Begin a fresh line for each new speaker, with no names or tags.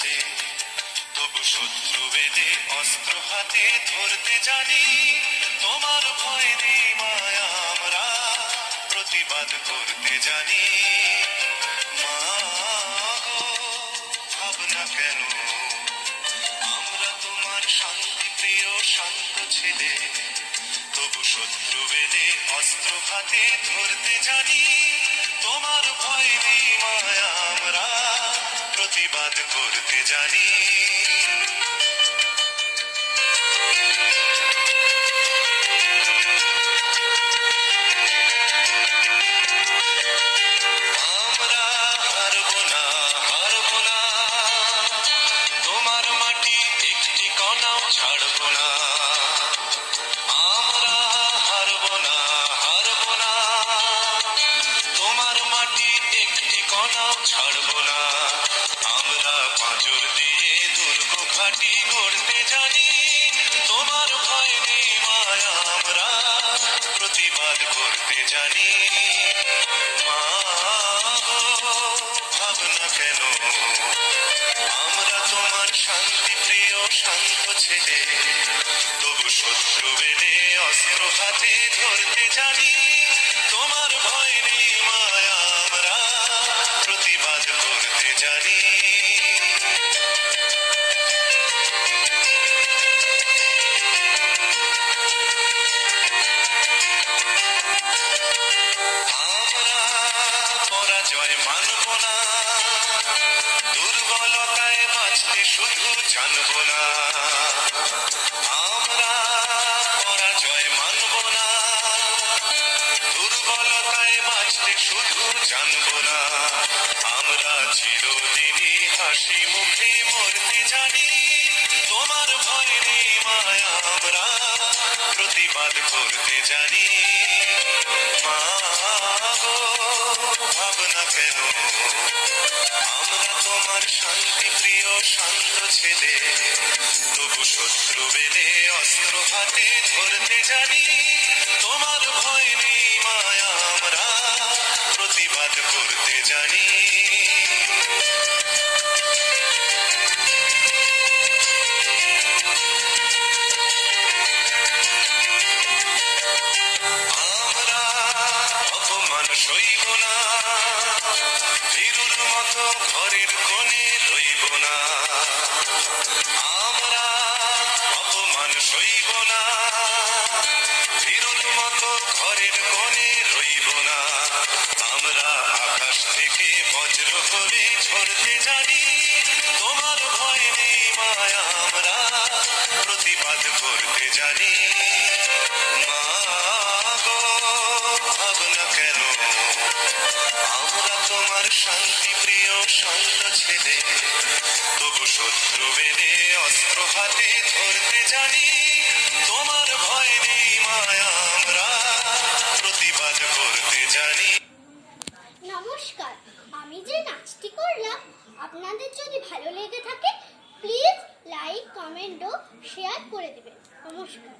ছেলে, তবু শত্রু এলে অস্ত্র হাতে ধরতে জানি। তোমার ভয় নেই মায়া, আমরা প্রতিবাদ করতে জানি। মা গো, ভাবনা কেন, আমরা তোমার শান্তি প্রিয় শান্ত ছেলে, তবু শত্রু এলে অস্ত্র হাতে ধরতে জানি। তোমার ভয় নেই মায়া, আমরা প্রতিবাদ করতে জানি। আমরা হারবো না, হারবো না, তোমার মাটি একটি কণাও ছাড়বো না। আমরা হারবো না, হারবো না, তোমার মাটি একটি কণাও ছাড়বো না। আমরা পাঁজর দিয়ে দুর্গ ঘাঁটি গড়তে জানি। তোমার ভয় নেই মায়া, আমরা প্রতিবাদ করতে জানি। মা গো, ভাবনা কেন, আমরা তোমার শান্তি প্রিয় শান্ত ছেলে, তবু শত্রু এলে অস্ত্র হাতে ধরতে জানি। তোমার ভয় নেই মায়া, আমরা প্রতিবাদ করতে জানি। আমরা পরাজয় মানব না, দুর্বলতায় বাঁচতে শুধু জানবো না। আমরা পরাজয় মানব না, দুর্বলতায় বাঁচতে শুধু জানবো না। আমরা চিরদিনই হাসি মুখে মরতে জানি। তোমার ভয় নেই মায়া, আমরা প্রতিবাদ করতে জানি। মা গো, ভাবনা কেন, আমরা তোমার শান্তি প্রিয় শান্ত ছেলে, তবু শত্রু এলে অস্ত্র হাতে ধরতে জানি। তোমার ভয় নেই মায়া, আমরা প্রতিবাদ করতে জানি। আমরা অপমান সইব না, ভীরুর মতো ঘরের কোণে রইব না। আমরা অপমান সইব না, ভীরুর মতো ঘরের কোণে রইব না। আমরা আকাশ থেকে বজ্র হয়ে ঝরতে জানি। তোমার ভয় নেই মায়া, আমরা প্রতিবাদ করতে জানি। মা গো, ভাবনা কেন, আমরা তোমার শান্তি প্রিয় শান্ত ছেলে, তবু শত্রু এলে অস্ত্র হাতে ধরতে জানি। তোমার ভয় নেই মায়া, আমরা প্রতিবাদ করতে জানি।
নমস্কার, আমি যে নাচটি করলাম আপনাদের যদি ভালো লেগে থাকে প্লিজ লাইক, কমেন্ট ও শেয়ার করে দেবেন। নমস্কার।